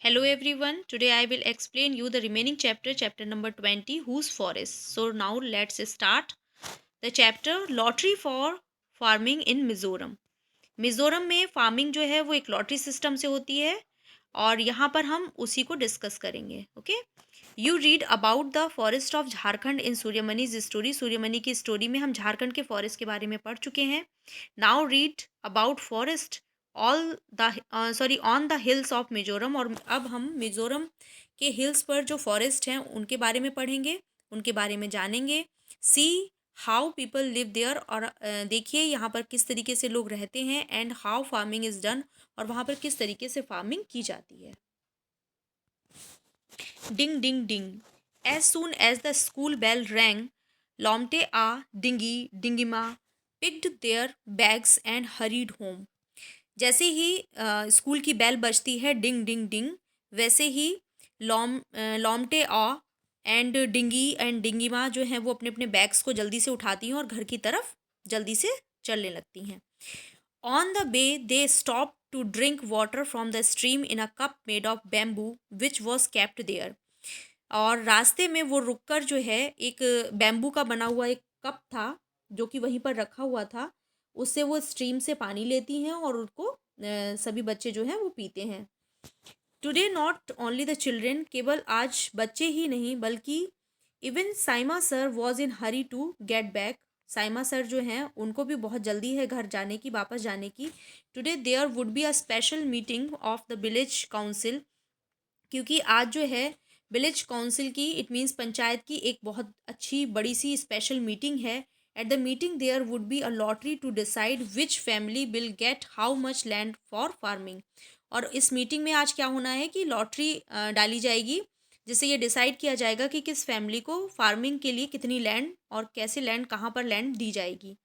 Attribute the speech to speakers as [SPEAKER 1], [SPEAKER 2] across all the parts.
[SPEAKER 1] Hello everyone. Today I will explain you the remaining chapter, chapter number 20, Whose Forest. So now let's start the chapter Lottery for Farming in Mizoram. Mizoram में farming जो है वो एक lottery system से होती है और यहाँ पर हम उसी को डिस्कस करेंगे. Okay. You read about the forest of Jharkhand in Suryamani story. Suryamani की स्टोरी में हम झारखंड के फॉरेस्ट के बारे में पढ़ चुके हैं. Now read about forest all the sorry on the hills of Mizoram. और अब हम मिजोरम के हिल्स पर जो फॉरेस्ट हैं उनके बारे में पढ़ेंगे, उनके बारे में जानेंगे. See how people live there. और देखिए यहाँ पर किस तरीके से लोग रहते हैं. And how farming is done. और वहाँ पर किस तरीके से फार्मिंग की जाती है. Ding ding ding. As soon as the school bell rang, लॉम्टे आ डिंगी डिंगिमा picked their bags and hurried home. जैसे ही स्कूल की बेल बजती है डिंग डिंग डिंग, वैसे ही लॉम्टे आ एंड डिंगी एंड डिंगीमा जो हैं वो अपने अपने बैग्स को जल्दी से उठाती हैं और घर की तरफ जल्दी से चलने लगती हैं. On the way they stop to drink water from the stream in a cup made of bamboo which was kept there. और रास्ते में वो रुककर जो है एक बैम्बू का बना हुआ एक कप था जो कि वहीं पर रखा हुआ था, उससे वो स्ट्रीम से पानी लेती हैं और उनको सभी बच्चे जो हैं वो पीते हैं. Today not only the children, केवल आज बच्चे ही नहीं बल्कि even Saima sir was in hurry to get back. Saima sir जो हैं उनको भी बहुत जल्दी है घर जाने की, वापस जाने की. Today there would be a special meeting of the village council, क्योंकि आज जो है विलेज काउंसिल की, इट मीन्स पंचायत की, एक बहुत अच्छी बड़ी सी स्पेशल मीटिंग है. At the meeting there would be a lottery to decide which family will get how much land for farming. और इस मीटिंग में आज क्या होना है कि लॉटरी डाली जाएगी, जिससे ये डिसाइड किया जाएगा कि किस फैमिली को फार्मिंग के लिए कितनी लैंड और कैसे लैंड, कहाँ पर लैंड दी जाएगी.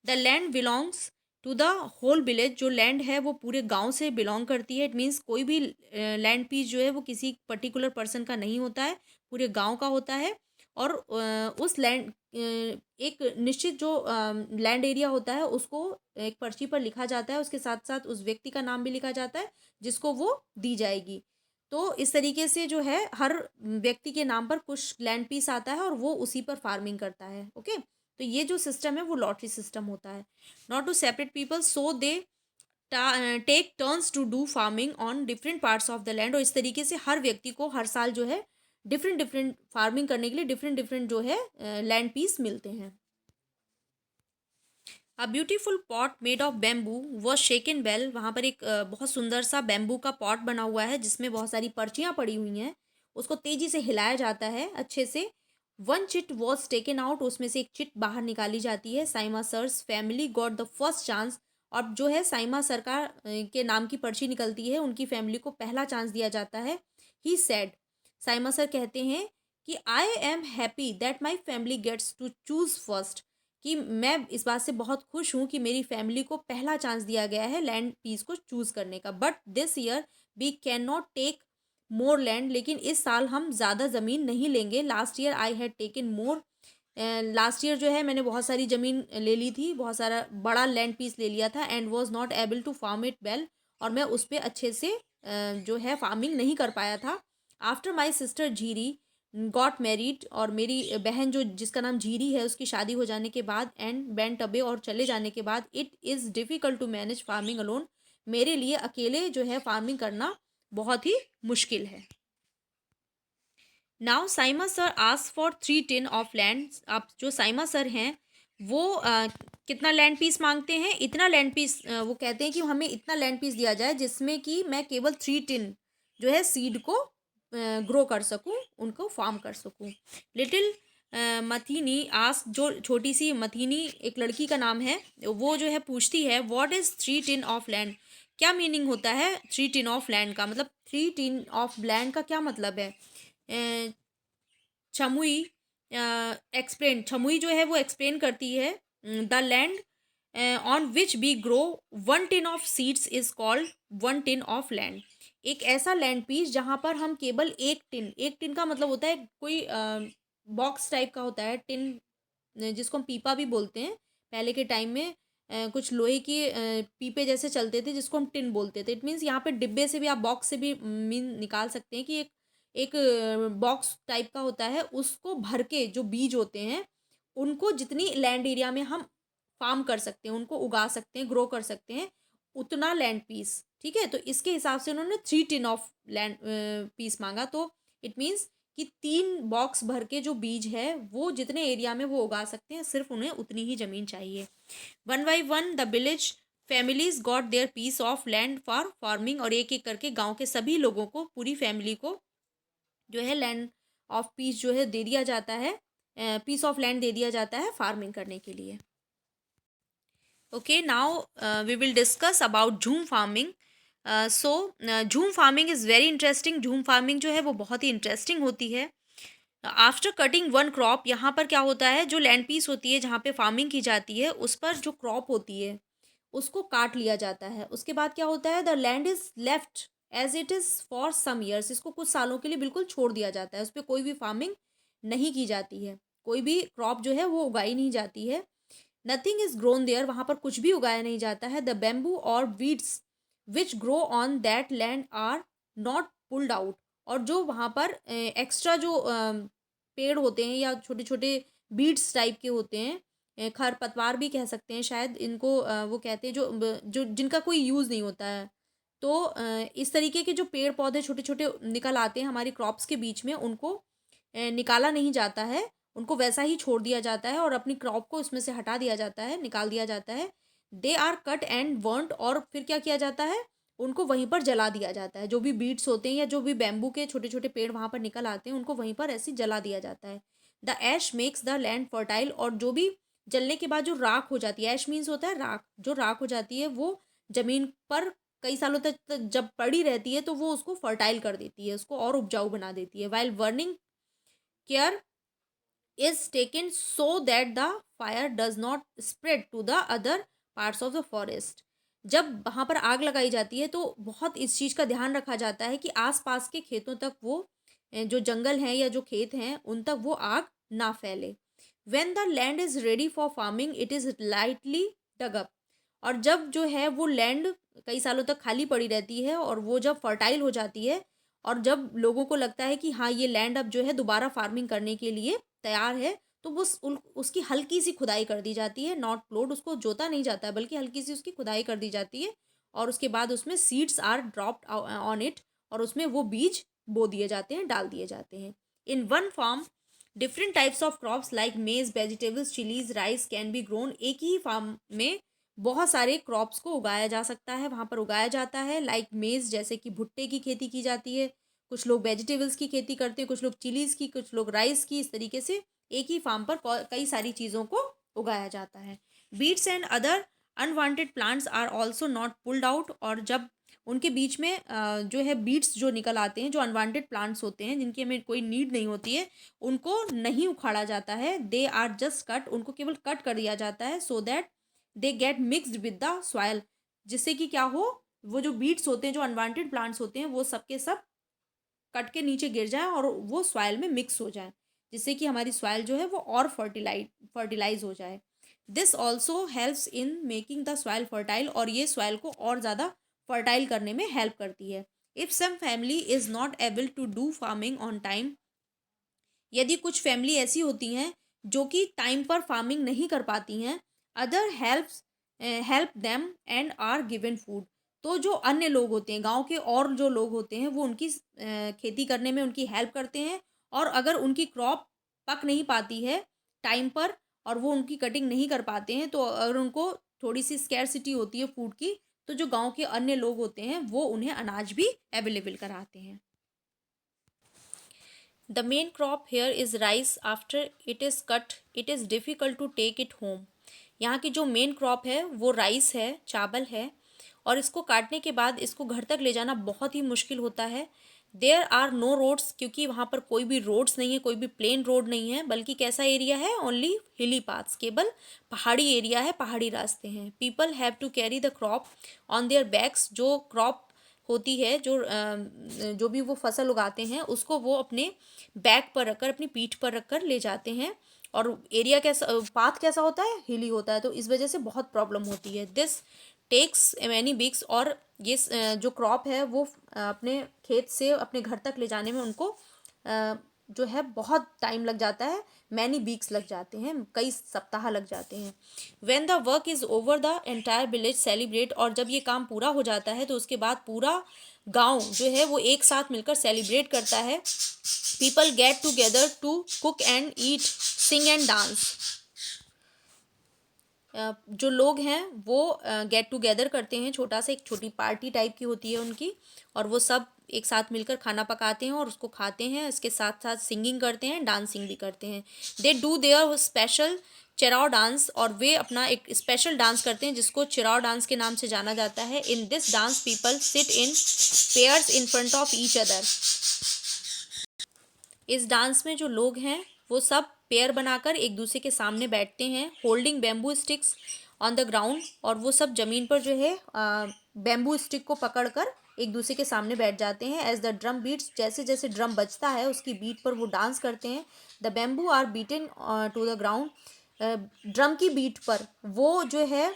[SPEAKER 1] The land belongs to the whole village. जो लैंड है वो पूरे गांव से बिलोंग करती है. इट मीन्स कोई भी लैंड पीस जो है वो किसी पर्टिकुलर पर्सन का नहीं होता है, पूरे गांव का होता है. और उस लैंड एक निश्चित जो लैंड एरिया होता है उसको एक पर्ची पर लिखा जाता है, उसके साथ साथ उस व्यक्ति का नाम भी लिखा जाता है जिसको वो दी जाएगी. तो इस तरीके से जो है हर व्यक्ति के नाम पर कुछ लैंड पीस आता है और वो उसी पर फार्मिंग करता है. ओके. तो ये जो सिस्टम है वो लॉटरी सिस्टम होता है. Not to separate people so they take turns to do farming on different parts of the land. और इस तरीके से हर व्यक्ति को हर साल जो है डिफरेंट डिफरेंट फार्मिंग करने के लिए डिफरेंट डिफरेंट जो है लैंड पीस मिलते हैं. A beautiful pot made of bamboo was shaken well. वहाँ पर एक बहुत सुंदर सा बैम्बू का पॉट बना हुआ है जिसमें बहुत सारी पर्चियाँ पड़ी हुई हैं. उसको तेजी से हिलाया जाता है अच्छे से. One chit was taken out. उसमें से एक चिट बाहर निकाली जाती है. Saima sir's family got the first chance. और जो है साइमा सर का के नाम की पर्ची निकलती है, उनकी फैमिली को पहला चांस दिया जाता है. He said. साइमा सर कहते हैं कि I am happy that my family gets to choose first. कि मैं इस बात से बहुत खुश हूँ कि मेरी फैमिली को पहला चांस दिया गया है लैंड पीस को चूज़ करने का. But this year we can not take more land. लेकिन इस साल हम ज़्यादा ज़मीन नहीं लेंगे. Last year I had taken more. Last year जो है मैंने बहुत सारी ज़मीन ले ली थी, बहुत सारा बड़ा लैंड पीस ले लिया था. And was not able to farm it well. और मैं उस पर अच्छे से जो है फार्मिंग नहीं कर पाया था. आफ्टर माई सिस्टर झीरी गॉट मैरिड. और मेरी बहन जो जिसका नाम झीरी है उसकी शादी हो जाने के बाद एंड वेंट अवे और चले जाने के बाद, it is difficult to manage farming alone. मेरे लिए अकेले जो है फार्मिंग करना बहुत ही मुश्किल है. Now Saima sir ask for 3 tin of land. आप जो साइमा सर हैं वो कितना लैंड पीस मांगते हैं? इतना लैंड पीस. वो कहते हैं कि हमें इतना लैंड पीस दिया जाए जिसमें कि मैं केवल 3 टिन जो है सीड को ग्रो कर सकूं, उनको फार्म कर सकूं. लिटिल मथीनी आस्क. जो छोटी सी मथीनी एक लड़की का नाम है, वो जो है पूछती है what is 3 tin of land. क्या मीनिंग होता है 3 टिन ऑफ लैंड का? मतलब 3 टिन ऑफ लैंड का क्या मतलब है? छमुई एक्सप्लेन. छमुई जो है वो एक्सप्लेन करती है the land on which B grow 1 tin of seeds is called 1 tin of land. एक ऐसा लैंड पीस जहाँ पर हम केवल 1 टिन, 1 टिन का मतलब होता है कोई बॉक्स टाइप का होता है टिन, जिसको हम पीपा भी बोलते हैं. पहले के टाइम में कुछ लोहे की पीपे जैसे चलते थे जिसको हम टिन बोलते थे। इट मीन्स यहाँ पे डिब्बे से भी आप बॉक्स से भी मीन निकाल सकते हैं कि एक एक बॉक्स टाइप का होता है, उसको भर के जो बीज होते हैं उनको जितनी लैंड एरिया में हम फार्म कर सकते हैं, उनको उगा सकते हैं, ग्रो कर सकते हैं, उतना लैंड पीस। ठीक है, तो इसके हिसाब से उन्होंने 3 टिन ऑफ लैंड पीस मांगा। तो इट मीन्स कि 3 बॉक्स भर के जो बीज है वो जितने एरिया में वो उगा सकते हैं, सिर्फ उन्हें उतनी ही ज़मीन चाहिए। One by one the village families got their piece of land for farming, और एक एक करके गांव के सभी लोगों को, पूरी फैमिली को जो है लैंड ऑफ पीस जो है दे दिया जाता है, पीस ऑफ लैंड दे दिया जाता है फार्मिंग करने के लिए। Okay, now we will discuss about jhum farming. So jhum farming is very interesting. Jhum farming जो है वो बहुत ही इंटरेस्टिंग होती है। आफ्टर कटिंग वन क्रॉप, यहाँ पर क्या होता है, जो लैंड पीस होती है जहाँ पे फार्मिंग की जाती है उस पर जो क्रॉप होती है उसको काट लिया जाता है। उसके बाद क्या होता है, the land is left as it is for some years, इसको कुछ सालों के लिए बिल्कुल छोड़ दिया जाता है, उस पर कोई भी फार्मिंग नहीं की जाती है, कोई भी क्रॉप जो है वो उगाई नहीं जाती है। नथिंग इज ग्रोन देयर, वहाँ पर कुछ भी उगाया नहीं जाता है। द बैम्बू और weeds which grow on that land are not pulled out, और जो वहाँ पर एक्स्ट्रा जो पेड़ होते हैं या छोटे छोटे बीड्स टाइप के होते हैं, खरपतवार भी कह सकते हैं शायद इनको, वो कहते हैं जो जिनका कोई यूज़ नहीं होता है। तो इस तरीके के जो पेड़ पौधे छोटे छोटे निकल आते हैं हमारी क्रॉप्स के बीच में, उनको निकाला नहीं जाता है, उनको वैसा ही छोड़ दिया जाता है और अपनी क्रॉप को इसमें से हटा दिया जाता है, निकाल दिया जाता है। They are cut and burned, और फिर क्या किया जाता है, उनको वहीं पर जला दिया जाता है। जो भी बीड्स होते हैं या जो भी बैम्बू के छोटे छोटे पेड़ वहाँ पर निकल आते हैं उनको वहीं पर ऐसे जला दिया जाता है। The ash makes the land fertile, और जो भी जलने के बाद जो राख हो जाती है, ऐश मीन्स होता है राख, जो राख हो जाती है वो जमीन पर कई सालों तक जब पड़ी रहती है तो वो उसको फर्टाइल कर देती है, उसको और उपजाऊ बना देती है। While burning care is taken so that the fire does not spread to the other parts of the forest। जब वहाँ पर आग लगाई जाती है तो बहुत इस चीज़ का ध्यान रखा जाता है कि आसपास के खेतों तक वो जो जंगल हैं या जो खेत हैं उन तक वो आग ना फैले। When the land is ready for farming it is lightly dug up, और जब जो है वो लैंड कई सालों तक खाली पड़ी रहती है और वो जब फर्टाइल हो जाती है और जब लोगों को लगता है कि हाँ ये लैंड अब जो है दोबारा फार्मिंग करने के लिए तैयार है, तो वो उसकी हल्की सी खुदाई कर दी जाती है, नॉट प्लोड, उसको जोता नहीं जाता है बल्कि हल्की सी उसकी खुदाई कर दी जाती है, और उसके बाद उसमें seeds are dropped on it, और उसमें वो बीज बो दिए जाते हैं, डाल दिए जाते हैं। In one farm different types of crops like maize, vegetables, chillies, rice can be grown. एक ही फार्म में बहुत सारे क्रॉप्स को उगाया जा सकता है, वहाँ पर उगाया जाता है। लाइक मेज जैसे कि भुट्टे की खेती की जाती है, कुछ लोग वेजिटेबल्स की खेती करते हैं, कुछ लोग चिलीज़ की, कुछ लोग राइस की। इस तरीके से एक ही फार्म पर कई सारी चीज़ों को उगाया जाता है। Weeds and other unwanted plants are also not pulled out, और जब उनके बीच में जो है बीट्स जो निकल आते हैं, जो अनवांटेड प्लांट्स होते हैं जिनकी हमें कोई नीड नहीं होती है, उनको नहीं उखाड़ा जाता है। दे आर जस्ट कट, उनको केवल कट कर दिया जाता है, so that they get mixed with the soil, जिससे कि क्या हो, वो जो बीट्स होते हैं, जो अनवांटेड प्लांट्स होते हैं, वो सबके सब कट के नीचे गिर जाए और वो सॉइल में मिक्स हो जाए, जिससे कि हमारी सॉइल जो है वो और फर्टिलाइज हो जाए। This also helps in making the soil fertile, और ये सॉइल को और ज़्यादा फर्टाइल करने में हेल्प करती है। If some family is not able to do farming on time, यदि कुछ फैमिली ऐसी होती हैं जो कि टाइम पर फार्मिंग नहीं कर पाती हैं, other help them and are given food, तो जो अन्य लोग होते हैं, गांव के और जो लोग होते हैं, वो उनकी खेती करने में उनकी हेल्प करते हैं, और अगर उनकी क्रॉप पक नहीं पाती है टाइम पर और वो उनकी कटिंग नहीं कर पाते हैं, तो अगर उनको थोड़ी सी स्कैरसिटी होती है फूड की, तो जो गांव के अन्य लोग होते हैं वो उन्हें अनाज भी अवेलेबल कराते हैं। The main crop here is rice. After it is cut, it is difficult to take it home. यहाँ की जो मेन क्रॉप है वो राइस है, चावल है, और इसको काटने के बाद इसको घर तक ले जाना बहुत ही मुश्किल होता है। देयर आर नो रोड्स, क्योंकि वहाँ पर कोई भी रोड्स नहीं है, कोई भी प्लेन रोड नहीं है, बल्कि कैसा एरिया है, ओनली हिली पाथ्स, केवल पहाड़ी एरिया है, पहाड़ी रास्ते हैं। People have to carry the crop on their backs, जो क्रॉप होती है, जो भी वो फसल उगाते हैं उसको वो अपने बैक पर रखकर, अपनी पीठ पर रखकर ले जाते हैं, और एरिया कैसा, पाथ कैसा होता है, हिली होता है, तो इस वजह से बहुत प्रॉब्लम होती है। दिस टेक्स मैनी वीक्स, और ये जो क्रॉप है वो अपने खेत से अपने घर तक ले जाने में उनको जो है बहुत टाइम लग जाता है, मैनी वीक्स लग जाते हैं, कई सप्ताह लग जाते हैं। When the work is over the entire village celebrate, और जब ये काम पूरा हो जाता है तो उसके बाद पूरा गांव जो है वो एक साथ मिलकर सेलिब्रेट करता है। People get together to cook and eat, sing and dance. जो लोग हैं वो गेट टुगेदर करते हैं, छोटा सा एक छोटी पार्टी टाइप की होती है उनकी, और वो सब एक साथ मिलकर खाना पकाते हैं और उसको खाते हैं, इसके साथ साथ सिंगिंग करते हैं, डांसिंग भी करते हैं। They do their special Cheraw dance, और वे अपना एक स्पेशल डांस करते हैं जिसको चिराव डांस के नाम से जाना जाता है। In this dance people sit in pairs in front of each other. इस डांस में जो लोग हैं वो सब पेयर बनाकर एक दूसरे के सामने बैठते हैं, holding bamboo sticks on the ground, और वो सब जमीन पर जो है बैम्बू स्टिक को पकड़कर एक दूसरे के सामने बैठ जाते हैं। एज द ड्रम बीट्स, जैसे जैसे ड्रम बजता है उसकी बीट पर वो डांस करते हैं। The bamboo are beaten to the ground, drum की बीट पर वो जो है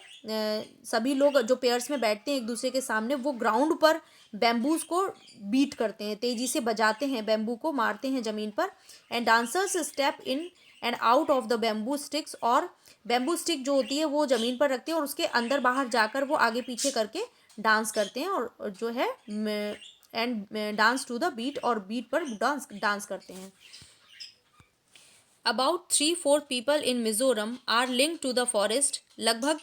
[SPEAKER 1] सभी लोग जो पेयर्स में बैठते हैं एक दूसरे के सामने, वो ग्राउंड पर बैम्बूज को बीट करते हैं, तेजी से बजाते हैं, बैम्बू को मारते हैं ज़मीन पर। And dancers step in and out of the bamboo sticks, और बैम्बू स्टिक जो होती है वो ज़मीन पर रखते हैं और उसके अंदर बाहर जाकर वो आगे पीछे करके डांस करते हैं, और जो है and dance to the beat, और बीट पर डांस करते हैं। About 3/4 people in Mizoram are link to the forest, लगभग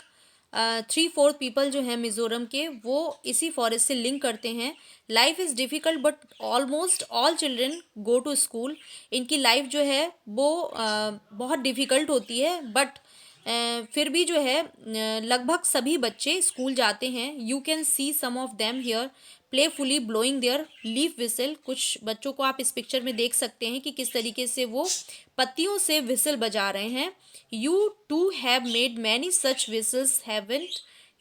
[SPEAKER 1] 3/4 पीपल जो हैं मिज़ोरम के वो इसी फॉरेस्ट से लिंक करते हैं। Life is difficult but almost all children go to school, इनकी लाइफ जो है वो बहुत डिफ़िकल्ट होती है, बट फिर भी जो है लगभग सभी बच्चे स्कूल जाते हैं। You can see some of them here playfully blowing their leaf whistle, कुछ बच्चों को आप इस पिक्चर में देख सकते हैं कि किस तरीके से वो पत्तियों से विसल बजा रहे हैं। You too have made many such whistles haven't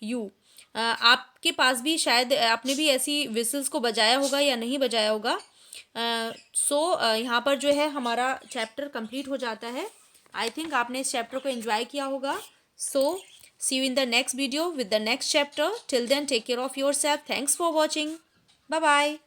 [SPEAKER 1] you, आपके पास भी शायद आपने भी ऐसी विसल्स को बजाया होगा या नहीं बजाया होगा। यहाँ पर जो है हमारा चैप्टर कंप्लीट हो जाता है। आई थिंक आपने इस चैप्टर को एंजॉय किया होगा। सो see you in the next video with the next chapter. Till then, take care of yourself. Thanks for watching. Bye bye.